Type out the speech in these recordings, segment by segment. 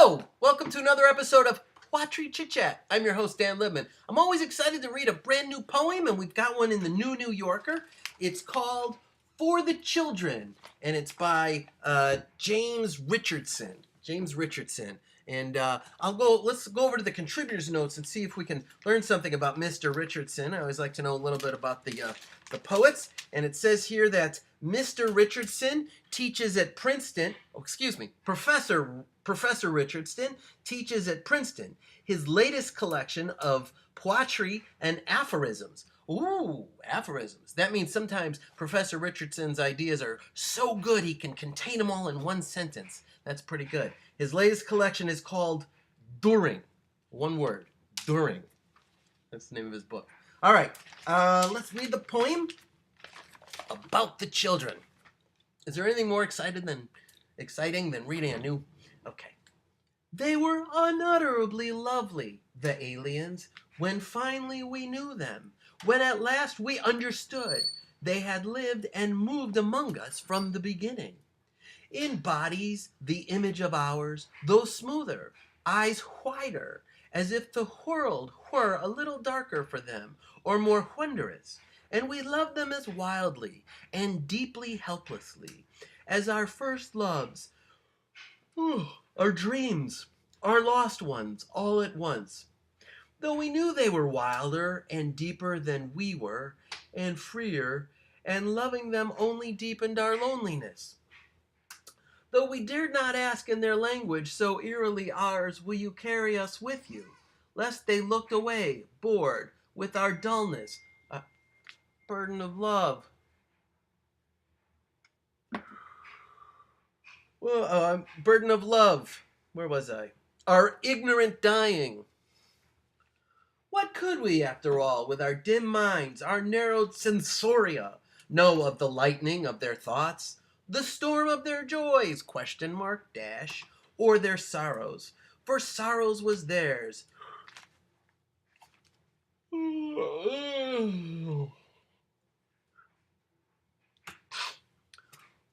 Hello! Welcome to another episode of Pwatree Chit Chat. I'm your host, Dan Libman. I'm always excited to read a brand new poem, and we've got one in the New Yorker. It's called For the Children, and it's by James Richardson. And let's go over to the contributors' notes and see if we can learn something about Mr. Richardson. I always like to know a little bit about the poets. And it says here that Mr. Richardson teaches at Princeton. Professor Richardson teaches at Princeton. His latest collection of poetry and aphorisms. Ooh, aphorisms. That means sometimes Professor Richardson's ideas are so good he can contain them all in one sentence. That's pretty good. His latest collection is called During. One word. During. That's the name of his book. All right. Let's read the poem about the children. Is there anything more exciting than reading a new... Okay. They were unutterably lovely, the aliens, when finally we knew them. When at last we understood they had lived and moved among us from the beginning. In bodies, the image of ours, though smoother, eyes whiter, as if the world were a little darker for them, or more wondrous. And we loved them as wildly and deeply helplessly as our first loves, our dreams, our lost ones, all at once. Though we knew they were wilder and deeper than we were, and freer, and loving them only deepened our loneliness. Though we dared not ask in their language so eerily ours, will you carry us with you? Lest they looked away, bored, with our dullness, a burden of love. Burden of love. Where was I? Our ignorant dying. What could we, after all, with our dim minds, our narrowed sensoria, know of the lightning of their thoughts, the storm of their joys, ? Or their sorrows? For sorrows was theirs.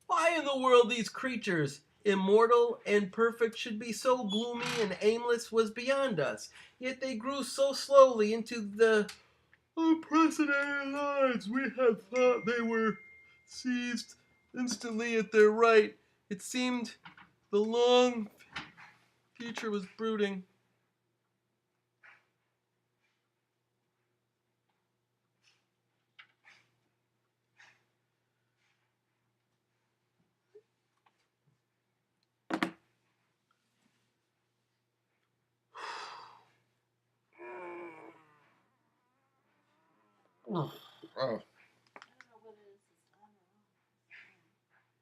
Why in the world these creatures, immortal and perfect, should be so gloomy and aimless was beyond us. Yet they grew so slowly into the unprecedented lives we had thought they were seized instantly at their right. It seemed the long future was brooding.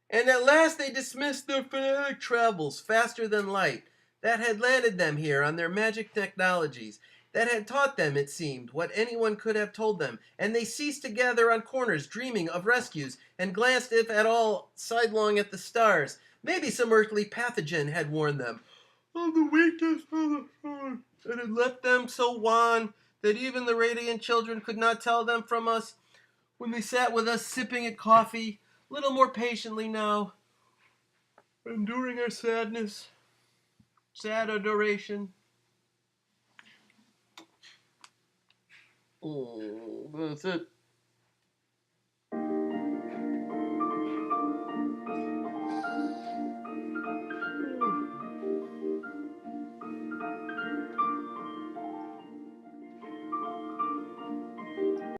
And at last they dismissed their fanatic travels faster than light that had landed them here on their magic technologies, that had taught them, it seemed, what anyone could have told them, and they ceased to gather on corners dreaming of rescues, and glanced if at all sidelong at the stars. Maybe some earthly pathogen had warned them of the weakness of the sun, and had left them so wan that even the radiant children could not tell them from us when they sat with us sipping at coffee, little more patiently now, enduring our sadness, sad adoration. That's it.